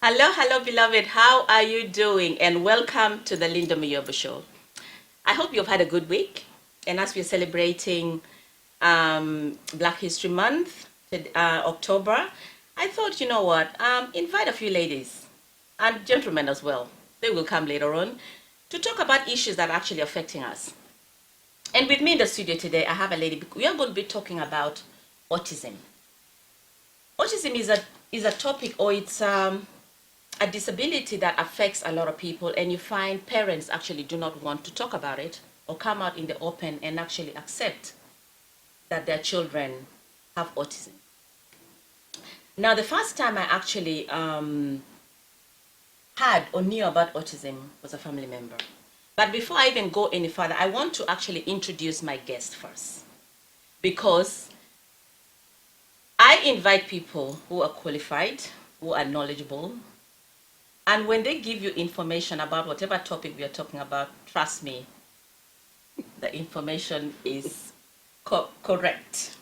Hello, hello, beloved. How are you doing? And welcome to the Linda Muyobo Show. I hope you've had a good week. And as we're celebrating Black History Month, October, I thought, you know what? Invite a few ladies and gentlemen as well. They will come later on to talk about issues that are actually affecting us. And with me in the studio today, I have a lady. We are going to be talking about autism. Autism is a topic, or it's a disability that affects a lot of people, and you find parents actually do not want to talk about it or come out in the open and actually accept that their children have autism. Now, the first time I actually had or knew about autism was a family member. But before I even go any further, I want to actually introduce my guest first, because I invite people who are qualified, who are knowledgeable, and when they give you information about whatever topic we are talking about, trust me, the information is correct.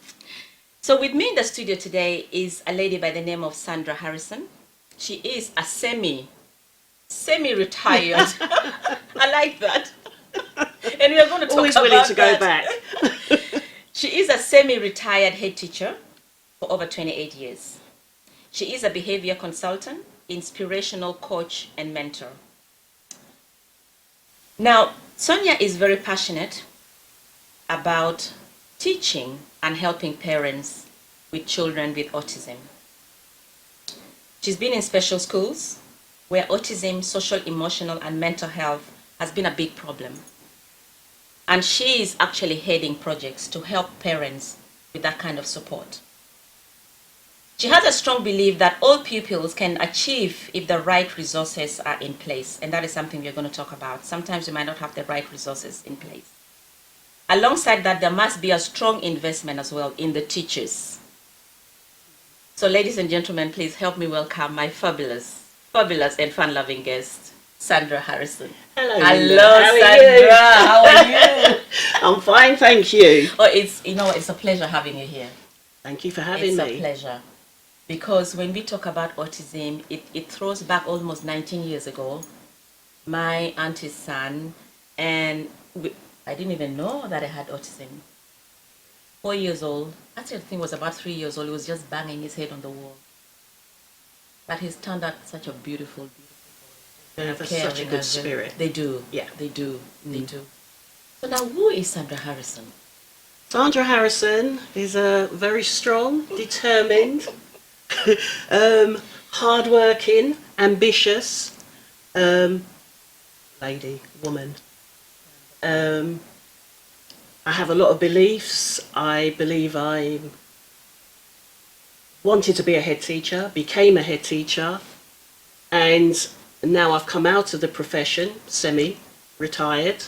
So with me in the studio today is a lady by the name of Sandra Harrison. She is a semi-retired. I like that. And we are going to talk Always about willing to go that. back. She is a semi-retired head teacher for over 28 years. She is a behavior consultant, inspirational coach, and mentor. Now, Sonia is very passionate about teaching and helping parents with children with autism. She's been in special schools where autism, social, emotional, and mental health has been a big problem. And she is actually heading projects to help parents with that kind of support. She has a strong belief that all pupils can achieve if the right resources are in place, and that is something we're going to talk about. Sometimes we might not have the right resources in place. Alongside that, there must be a strong investment as well in the teachers. So ladies and gentlemen, please help me welcome my fabulous and fun-loving guest, Sandra Harrison. Hello, Hello, Linda. How are you? I'm fine, thank you. Oh, it's a pleasure having you here. Thank you for having It's me. a pleasure. Because when we talk about autism, it throws back almost 19 years ago. My auntie's son, and I didn't even know that I had autism. 4 years old. Actually, I think it was about 3 years old. He was just banging his head on the wall. But he's turned out such a beautiful They have such a caring good husband. spirit. They do. Yeah. They do. They do. So now, who is Sandra Harrison? Sandra Harrison is a very strong, determined, hardworking, ambitious woman. I have a lot of beliefs. I believe I wanted to be a head teacher, became a head teacher, and now I've come out of the profession, semi-retired.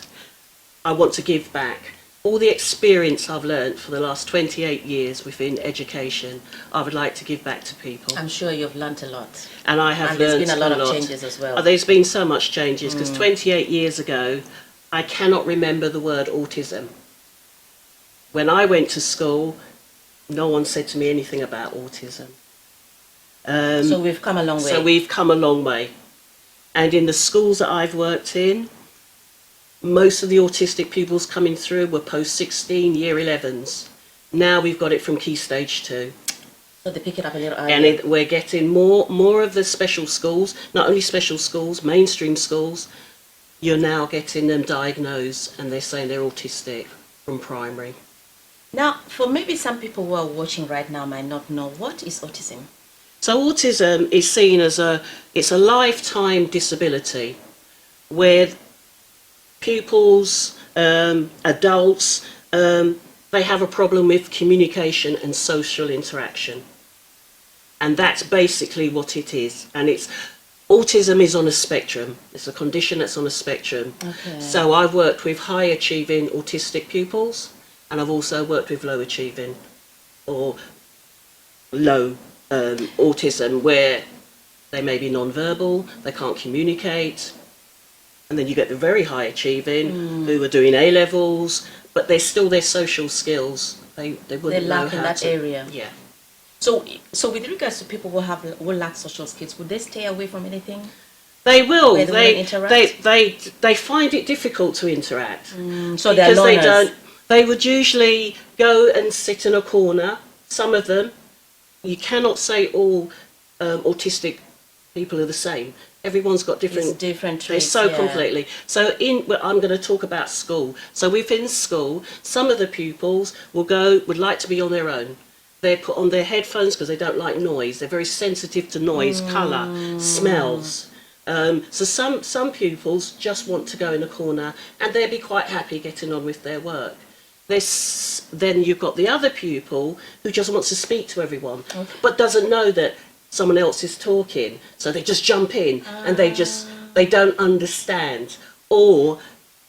I want to give back. All the experience I've learned for the last 28 years within education, I would like to give back to people. I'm sure you've learnt a lot. And I have And learned there's been a lot of changes as well. There's been so much changes, because 28 years ago, I cannot remember the word autism. When I went to school, no one said to me anything about autism. So we've come a long way. So we've come a long way. And in the schools that I've worked in, most of the autistic pupils coming through were post-16, year 11s. Now we've got it from Key Stage 2. So they pick it up a little earlier. And we're getting more of the special schools, not only special schools, mainstream schools. You're now getting them diagnosed and they're saying they're autistic from primary. Now, for maybe some people who are watching right now might not know, what is autism? So autism is seen as it's a lifetime disability where pupils, adults, they have a problem with communication and social interaction. And that's basically what it is. And autism is on a spectrum. It's a condition that's on a spectrum. Okay. So I've worked with high achieving autistic pupils, and I've also worked with low achieving or low autism, where they may be non-verbal, they can't communicate. And then you get the very high achieving who are doing A-levels, but they're still their social skills. They wouldn't They know lack in how that to. area. Yeah. So with regards to people who lack social skills, would they stay away from anything? They will. Where they wouldn't interact? They find it difficult to interact. So they're because they loners. don't. They would usually go and sit in a corner. Some of them. You cannot say all autistic people are the same. Everyone's got different. It's different They're traits, so yeah. completely. So I'm going to talk about school. So within school, some of the pupils would like to be on their own. They put on their headphones because they don't like noise. They're very sensitive to noise, colour, smells. So some pupils just want to go in a corner and they'll be quite happy getting on with their work. Then you've got the other pupil who just wants to speak to everyone, but doesn't know that someone else is talking. So they just jump in and they don't understand, or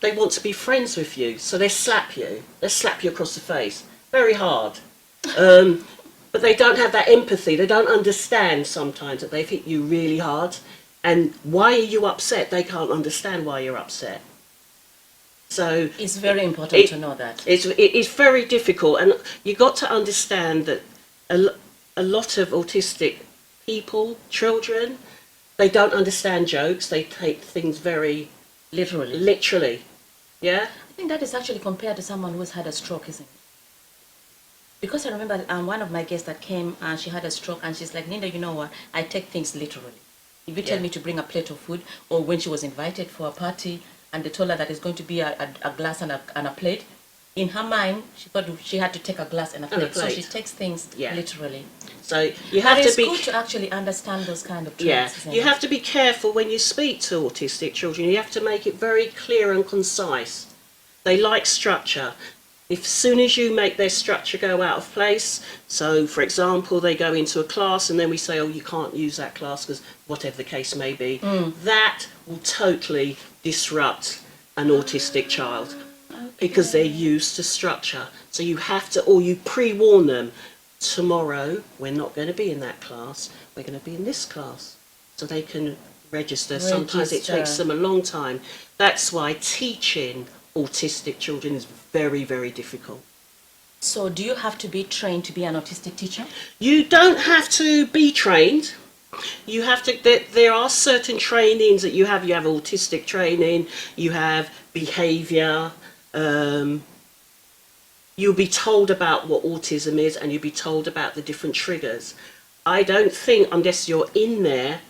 they want to be friends with you, so they slap you. They slap you across the face, very hard. But they don't have that empathy. They don't understand sometimes that they've hit you really hard. And why are you upset? They can't understand why you're upset. So It's very important to know that. it's very difficult. And you've got to understand that a lot of autistic people, children, they don't understand jokes. They take things very literally. Yeah? I think that is actually compared to someone who's had a stroke, isn't it? Because I remember one of my guests that came and she had a stroke and she's like, Linda, you know what? I take things literally. If you tell me to bring a plate of food, or when she was invited for a party and they told her that it's going to be a glass and a plate, in her mind, she thought she had to take a glass and a plate. So she takes things literally. So you have to be. It's good to actually understand those kind of traits. Yeah, isn't you it? have to be careful when you speak to autistic children. You have to make it very clear and concise. They like structure. If as soon as you make their structure go out of place, so for example, they go into a class and then we say, oh, you can't use that class because whatever the case may be, that will totally disrupt an autistic child because they're used to structure. So you have to, or you pre-warn them, tomorrow we're not going to be in that class, we're going to be in this class. So they can register. Sometimes it takes them a long time. That's why teaching autistic children is very, very difficult. So do you have to be trained to be an autistic teacher? You don't have to be trained. You have to, there are certain trainings that you have. You have autistic training, you have behaviour, you'll be told about what autism is and you'll be told about the different triggers. I don't think, unless you're in there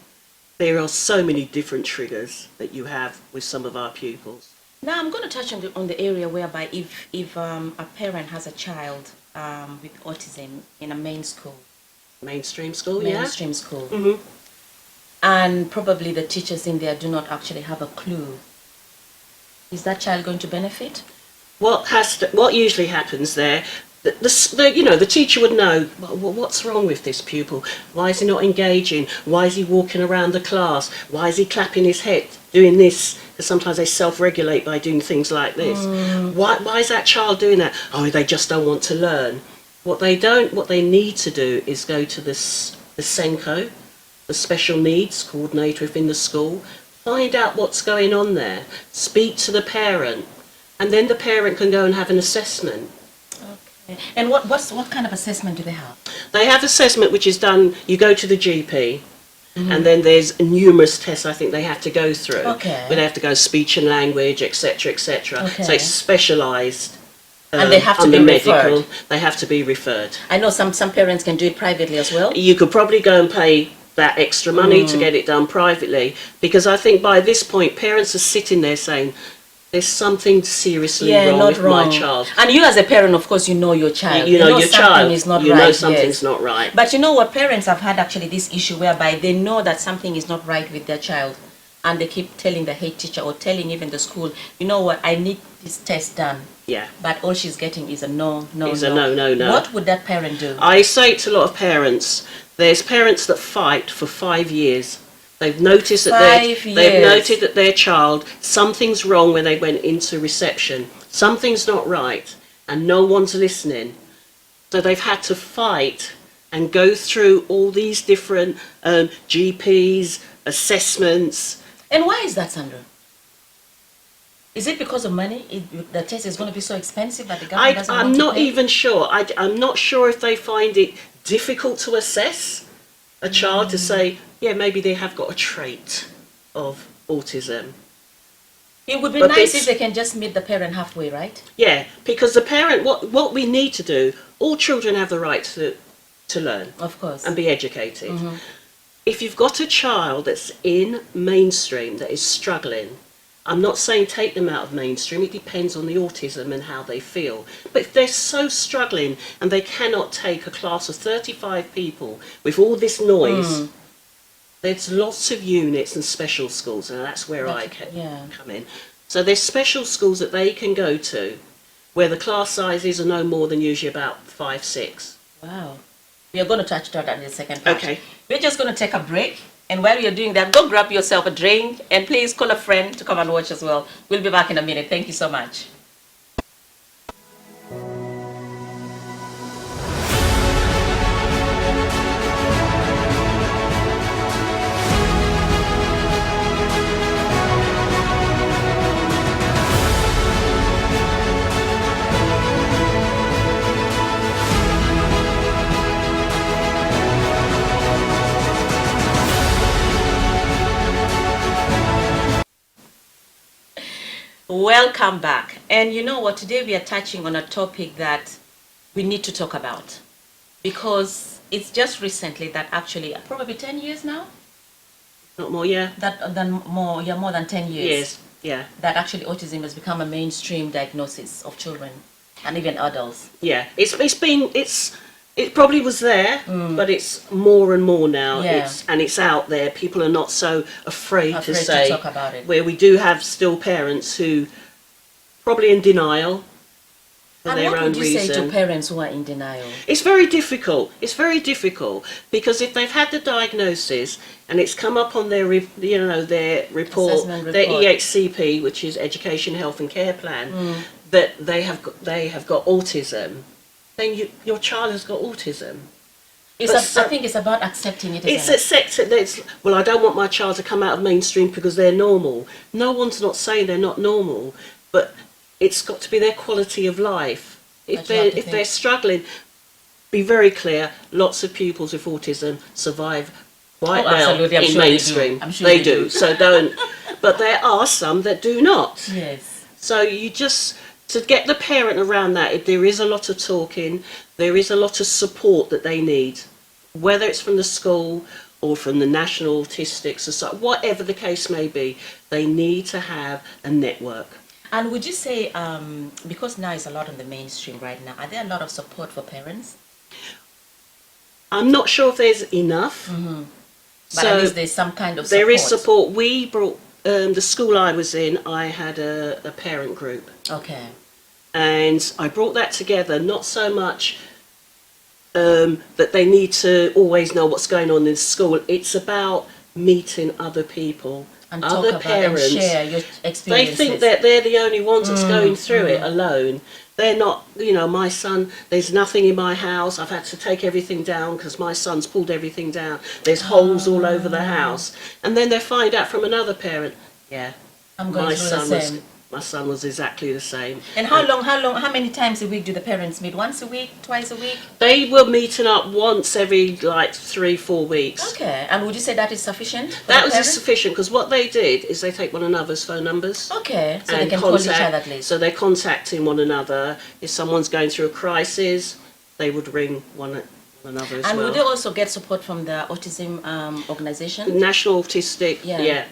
are so many different triggers that you have with some of our pupils. Now I'm going to touch on the area whereby if a parent has a child with autism in a Mainstream school, mainstream school, Mm-hmm. and probably the teachers in there do not actually have a clue, is that child going to benefit? What usually happens there, the teacher would know, well, what's wrong with this pupil? Why is he not engaging? Why is he walking around the class? Why is he clapping his head, doing this? Because sometimes they self-regulate by doing things like this. Why is that child doing that? Oh, they just don't want to learn. What they need to do is go to the SENCO, the special needs coordinator within the school, find out what's going on there, speak to the parent, and then the parent can go and have an assessment. Okay. And what kind of assessment do they have? They have assessment which is done, you go to the GP, and then there's numerous tests I think they have to go through. Okay. Where they have to go speech and language, etc., etc. Okay. So it's specialised. And they have to be referred. They have to be referred. I know some parents can do it privately as well. You could probably go and pay that extra money to get it done privately, because I think by this point parents are sitting there saying, there's something seriously wrong with my child. And you as a parent, of course, you know your child. You know your child. Is not you right, know something's not right. But you know what? Parents have had actually this issue whereby they know that something is not right with their child. And they keep telling the head teacher or telling even the school, you know what, I need this test done. Yeah. But all she's getting is a no. Is a no. What would that parent do? I say to a lot of parents, there's parents that fight for 5 years. They've noticed that their child, something's wrong when they went into reception. Something's not right, and no one's listening. So they've had to fight and go through all these different GPs, assessments. And why is that, Sandra? Is it because of money? The test is going to be so expensive that the government doesn't want to pay? I'm not even sure. I'm not sure if they find it difficult to assess a child to say, yeah, maybe they have got a trait of autism. It would be But nice this- if they can just meet the parent halfway, right? Yeah, because the parent, what we need to do, all children have the right to learn Of course. and be educated. If you've got a child that's in mainstream that is struggling, I'm not saying take them out of mainstream, it depends on the autism and how they feel. But if they're so struggling and they cannot take a class of 35 people with all this noise, there's lots of units and special schools, and that's where I come in. So there's special schools that they can go to where the class sizes are no more than usually about 5, 6. Wow. We are going to touch on that in the second part. Okay. We're just going to take a break. And while you're doing that, go grab yourself a drink and please call a friend to come and watch as well. We'll be back in a minute. Thank you so much. Welcome back. And you know what? Today we are touching on a topic that we need to talk about because it's just recently that actually, probably 10 years now? Not more, yeah. More than 10 years. Yes, yeah. That actually autism has become a mainstream diagnosis of children and even adults. Yeah, it probably was there, but it's more and more now. Yeah. It's out there. People are not so afraid to say. Talk about it. Where we do have still parents who probably in denial for And their what own would you reason. say to parents who are in denial? It's very difficult. It's very difficult because if they've had the diagnosis and it's come up on their their report, Assessment their report. EHCP, which is Education, Health and Care Plan, that they have got autism, then your child has got autism. I think it's about accepting it. It's Isn't it? accepted. Well, I don't want my child to come out of mainstream because they're normal. No one's not saying they're not normal, but it's got to be their quality of life. If they're struggling, be very clear. Lots of pupils with autism survive quite well absolutely. I'm in sure mainstream. I'm sure they do. So don't. But there are some that do not. Yes. So you just to get the parent around that. If there is a lot of talking, there is a lot of support that they need, whether it's from the school or from the National Autistic Society, whatever the case may be, they need to have a network. And would you say, because now it's a lot on the mainstream right now, are there a lot of support for parents? I'm not sure if there's enough. But at least there's some kind of support. There is support. We brought, the school I was in, I had a parent group. Okay. And I brought that together, not so much that they need to always know what's going on in school. It's about meeting other people, And other talk parents. about and share your They experiences. think that they're the only ones that's going through it alone. They're not, my son, there's nothing in my house. I've had to take everything down because my son's pulled everything down. There's holes all over the house. And then they find out from another parent, yeah, I'm going through the same. my son was exactly the same. And how many times a week do the parents meet? Once a week? Twice a week? They were meeting up once every 3-4 weeks. Okay. And would you say that is sufficient for That the was parents? sufficient because what they did is they take one another's phone numbers. Okay. So they and can call each other at least. So they're contacting one another. If someone's going through a crisis, they would ring one another as And well. would they also get support from the autism organization? National Autistic, Yeah.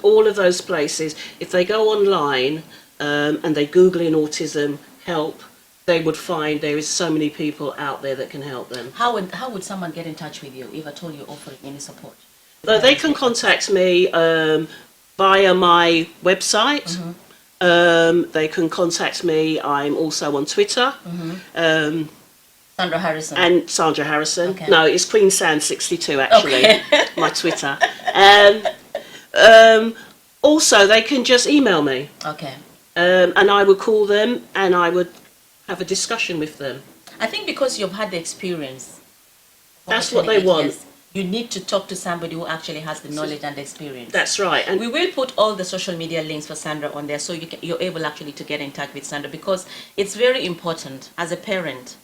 all of those places. If they go online and they Google in autism help, they would find there is so many people out there that can help them. How would someone get in touch with you if at all you're offering any support? They can contact me via my website. They can contact me. I'm also on Twitter. Sandra Harrison. And Sandra Harrison. Okay. No, it's Queen Sand 62 actually. Okay. My Twitter. Also, they can just email me. Okay. And I would call them and I would have a discussion with them. I think because you've had the experience. That's what they 28 want. years, you need to talk to somebody who actually has the knowledge and the experience. That's right. And We will put all the social media links for Sandra on there so you're able actually to get in touch with Sandra because it's very important as a parent.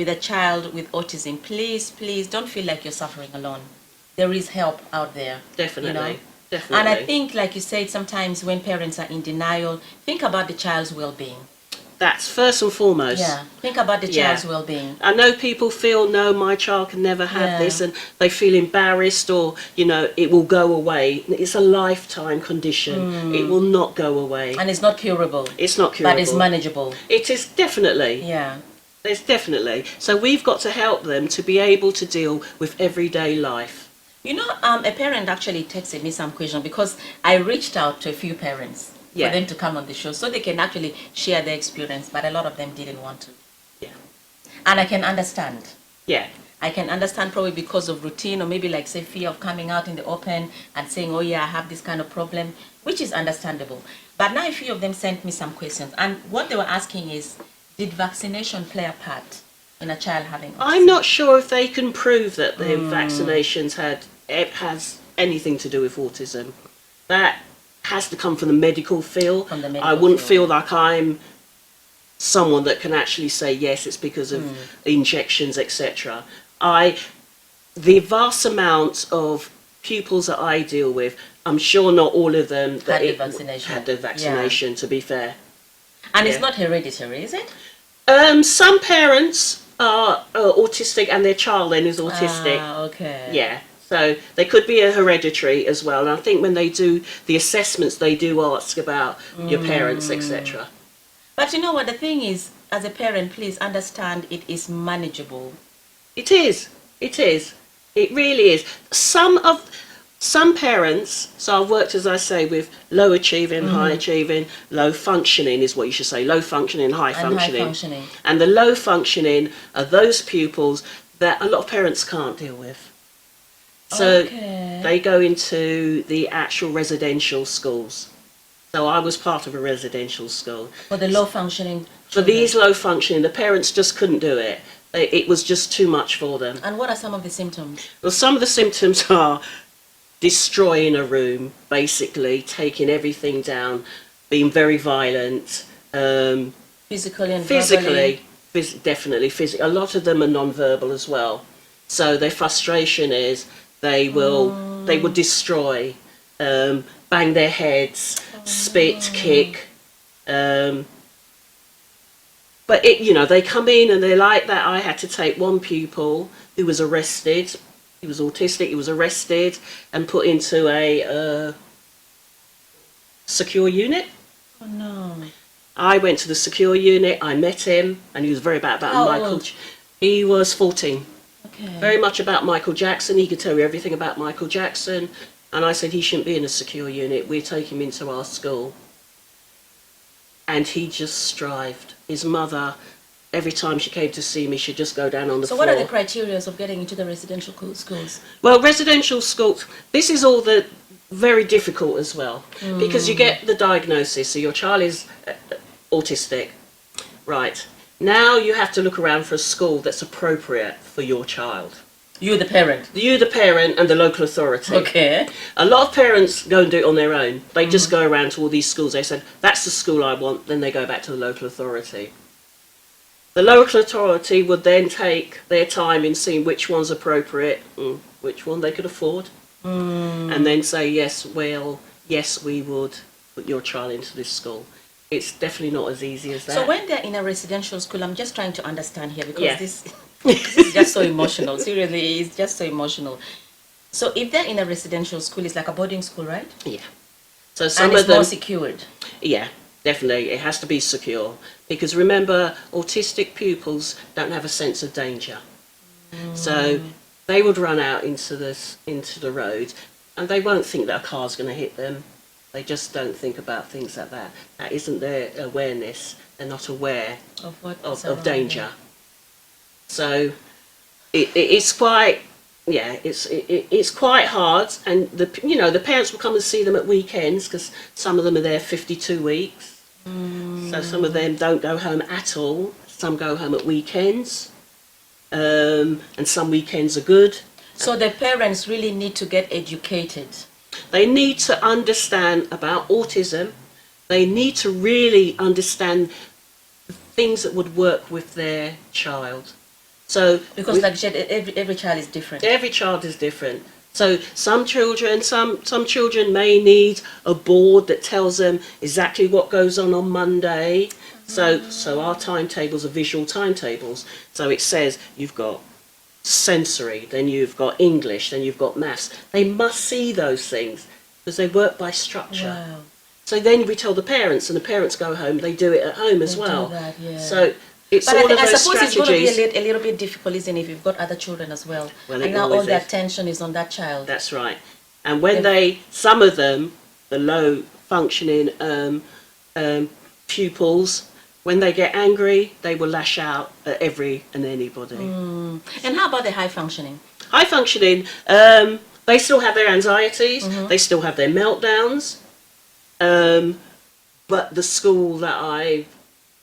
with a child with autism, please don't feel like you're suffering alone. There is help out there. Definitely. Definitely. And I think, like you said, sometimes when parents are in denial, think about the child's well-being. That's first and foremost. Yeah, think about the child's well-being. I know people feel, no, my child can never have this, and they feel embarrassed, or, it will go away. It's a lifetime condition. It will not go away. And it's not curable. It's not curable. But it's manageable. It is definitely. Yeah. It's definitely. So we've got to help them to be able to deal with everyday life. A parent actually texted me some question because I reached out to a few parents for them to come on the show so they can actually share their experience, but a lot of them didn't want to. Yeah. And I can understand. Yeah. I can understand probably because of routine, or maybe like say fear of coming out in the open and saying, oh yeah, I have this kind of problem, which is understandable. But now a few of them sent me some questions, and what they were asking is, did vaccination play a part in a child having autism? I'm not sure if they can prove that the vaccinations has anything to do with autism. That has to come from the medical field. I wouldn't feel like I'm someone that can actually say yes, it's because of injections, etc. The vast amount of pupils that I deal with, I'm sure not all of them had the vaccination. To be fair. And it's not hereditary, is it? Some parents are autistic and their child then is autistic. Ah, okay. Yeah. So they could be a hereditary as well. And I think when they do the assessments, they do ask about your parents, etc. But you know what, the thing is, as a parent, please understand it is manageable. It is. It is. It really is. Some parents, so I've worked, as I say, with low achieving, high achieving, low functioning is what you should say, low functioning, high functioning. And the low functioning are those pupils that a lot of parents can't deal with. So they go into the actual residential schools. So I was part of a residential school. For the low functioning children. For these low functioning, the parents just couldn't do it. It was just too much for them. And what are some of the symptoms? Well, some of the symptoms are destroying a room, basically, taking everything down, being very violent. Physically and physically, definitely. A lot of them are non-verbal as well. So their frustration is they will destroy, bang their heads, spit, kick. But they come in and they're like that. I had to take one pupil who was arrested. He was autistic. He was arrested and put into a secure unit. Oh no! I went to the secure unit. I met him, and he was very bad about Michael. Old? He was 14. Okay. Very much about Michael Jackson. He could tell you everything about Michael Jackson. And I said he shouldn't be in a secure unit. We're taking him into our school. And he just strived. His mother, every time she came to see me, she'd just go down on the floor. So what are the criteria of getting into the residential schools? Well, residential schools, this is all very difficult as well. Because you get the diagnosis. So your child is autistic. Right. Now you have to look around for a school that's appropriate for your child. You, the parent? You, the parent, and the local authority. Okay. A lot of parents go and do it on their own. They just go around to all these schools. They said, that's the school I want. Then they go back to the local authority. The local authority would then take their time in seeing which one's appropriate, which one they could afford, and then say, yes, we would put your child into this school. It's definitely not as easy as that. So when they're in a residential school, I'm just trying to understand here, because this is just so emotional. Seriously, it's just so emotional. So if they're in a residential school, it's like a boarding school, right? Yeah. So and it's more secured. Yeah, definitely. It has to be secure. Because remember, autistic pupils don't have a sense of danger. So they would run out into the road, and they won't think that a car's going to hit them. They just don't think about things like that. That isn't their awareness. They're not aware of danger. So it's quite it's quite hard. And the parents will come and see them at weekends, because some of them are there 52 weeks. So some of them don't go home at all. Some go home at weekends, and some weekends are good. So the parents really need to get educated. They need to understand about autism. They need to really understand things that would work with their child. So Because like you said, every child is different. every child is different. So some children may need a board that tells them exactly what goes on Monday. So our timetables are visual timetables. So it says you've got sensory, then you've got English, then you've got maths. They must see those things because they work by structure. Wow. So then we tell the parents, and the parents go home. They do it at home as They well. do that, yeah. So it's But all of I those suppose it's going to strategies. be a little bit difficult, isn't it, if you've got other children as well? Well, and it now all always the is. attention is on that child. That's right. And when some of them, the low functioning pupils, when they get angry, they will lash out at every and anybody. And how about the high functioning? High functioning, they still have their anxieties, they still have their meltdowns, but the school that I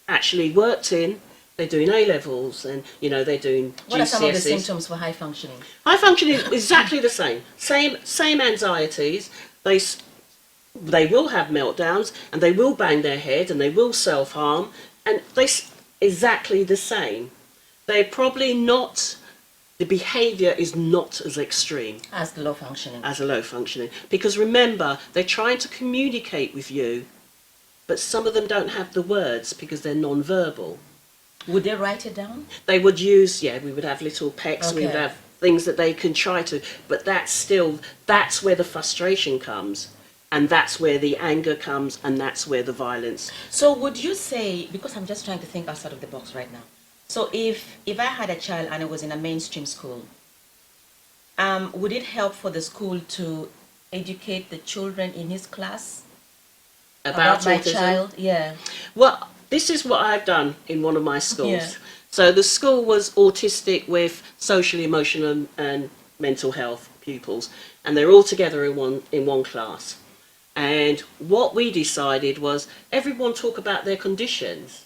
actually worked in, they're doing A-levels and, they're doing GCSEs. What are some of the symptoms for high functioning? High functioning is exactly the same. Same anxieties. They will have meltdowns and they will bang their head and they will self-harm and exactly the same. They're probably not, the behaviour is not as extreme. As the low functioning. As a low functioning. Because remember, they're trying to communicate with you, but some of them don't have the words because they're non-verbal. Would they write it down? They would use, we would have little pecks, we would Okay. have things that they can try to, but that's where the frustration comes, and that's where the anger comes, and that's where the violence. So would you say, because I'm just trying to think outside of the box right now, so if I had a child and it was in a mainstream school, would it help for the school to educate the children in his class About my autism? child? Yeah. Well, this is what I've done in one of my schools. Yeah. So the school was autistic with social, emotional and mental health pupils, and they're all together in one class. And what we decided was everyone talk about their conditions.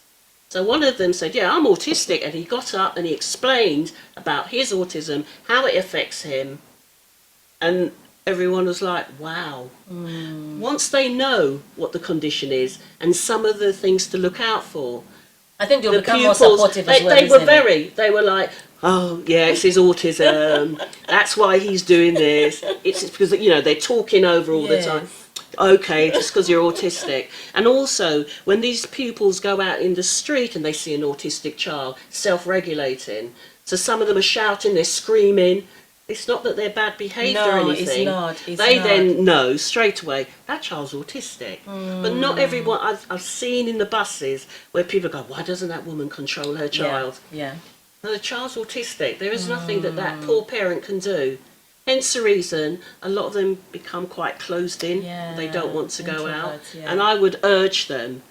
So one of them said, I'm autistic, and he got up and he explained about his autism, how it affects him, and everyone was like, wow. Once they know what the condition is and some of the things to look out for, I think they'll the become more pupils, supportive as well, they were isn't it? they were like, oh yeah, it's his autism, that's why he's doing this. It's because, they're talking over all the Yes. time. Okay, just because you're autistic. And also, when these pupils go out in the street and they see an autistic child self-regulating, so some of them are shouting, they're screaming. It's not that they're bad behaved or No, anything. it's not. It's They not. then know straight away that child's autistic. But not everyone. I've seen in the buses where people go, "Why doesn't that woman control her child?" Yeah. No, the child's autistic. There is nothing that poor parent can do. Hence the reason a lot of them become quite closed in. Yeah, They don't want to go out. introverts, yeah. And I would urge them,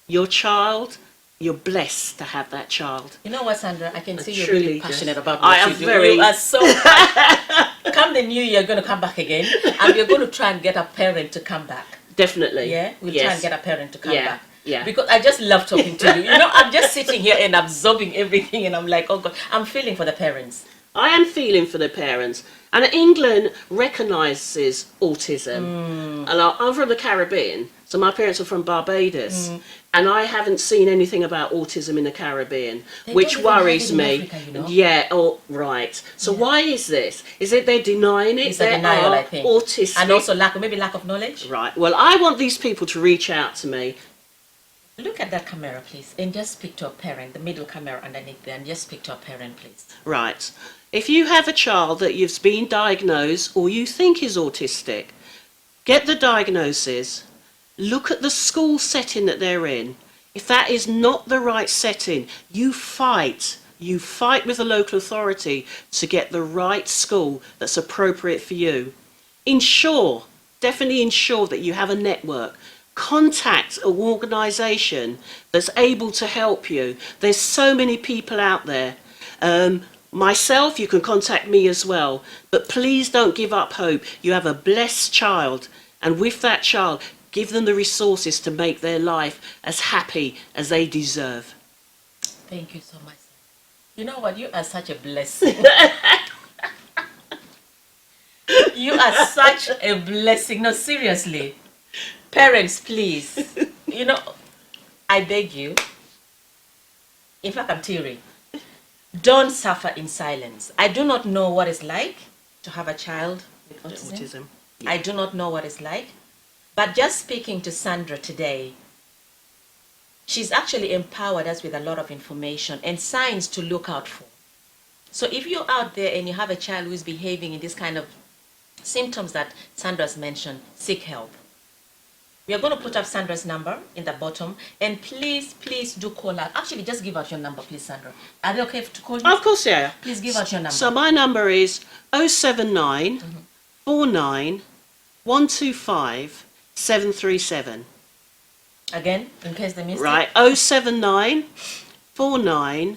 your child, you're blessed to have that child. You know what, Sandra? I can see you're truly really just- passionate about what I am you do. very- You are so passionate. Come the new year, you're going to come back again, and we're going to try and get a parent to come back. Definitely. Yeah, we'll try and get a parent to come Yeah, back. yeah. Because I just love talking to you. I'm just sitting here and absorbing everything, and I'm like, oh God, I'm feeling for the parents. I am feeling for the parents. And England recognises autism. And I'm from the Caribbean, so my parents are from Barbados. And I haven't seen anything about autism in the Caribbean, They which don't even have worries it in me. Africa, Yeah, right. So why is this? Is it they're denying it? It's a They denial, are I think. autistic. And also maybe lack of knowledge. Right. Well, I want these people to reach out to me. Look at that camera, please, and just speak to a parent, the middle camera underneath there, and just speak to a parent, please. Right. If you have a child that you've been diagnosed or you think is autistic, get the diagnosis, look at the school setting that they're in. If that is not the right setting, you fight with the local authority to get the right school that's appropriate for you. Definitely ensure that you have a network. Contact an organisation that's able to help you. There's so many people out there. Myself, you can contact me as well. But please don't give up hope. You have a blessed child. And with that child, give them the resources to make their life as happy as they deserve. Thank you so much. You know what? You are such a blessing. You are such a blessing. No, seriously. Parents, please. I beg you. In fact, I'm teary. Don't suffer in silence. I do not know what it's like to have a child with autism. I do not know what it's like. But just speaking to Sandra today, she's actually empowered us with a lot of information and signs to look out for. So if you're out there and you have a child who is behaving in this kind of symptoms that Sandra's mentioned, seek help. We are going to put up Sandra's number in the bottom, and please do call her. Actually, just give out your number, please, Sandra. Are they okay to call you? Of course, yeah. Please give out your number. So my number is 079 49 125 737. Again, in case they missed Right, it. 079 49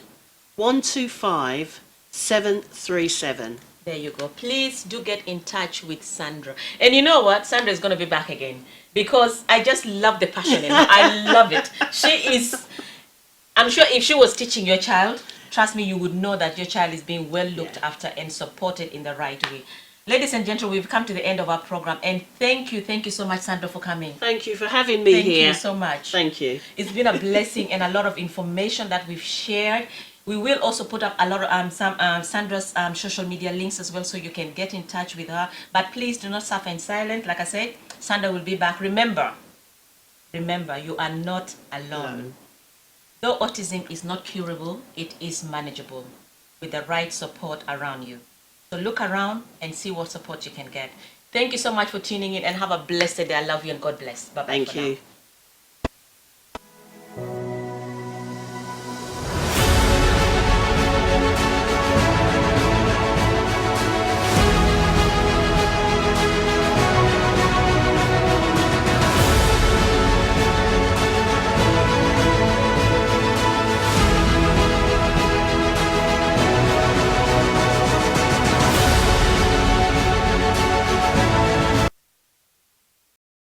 125 737. There you go. Please do get in touch with Sandra. And you know what? Sandra is going to be back again because I just love the passion in her. I love it. She is, I'm sure if she was teaching your child, trust me, you would know that your child is being well looked after and supported in the right way. Ladies and gentlemen, we've come to the end of our program, and thank you so much, Sandra, for coming. Thank you for having me here. Thank you so much. Thank you. It's been a blessing and a lot of information that we've shared. We will also put up a lot of Sandra's social media links as well, so you can get in touch with her. But please do not suffer in silence. Like I said, Sandra will be back. Remember, you are not alone. Though autism is not curable, it is manageable with the right support around you. So look around and see what support you can get. Thank you so much for tuning in, and have a blessed day. I love you and God bless. Bye-bye. Thank you.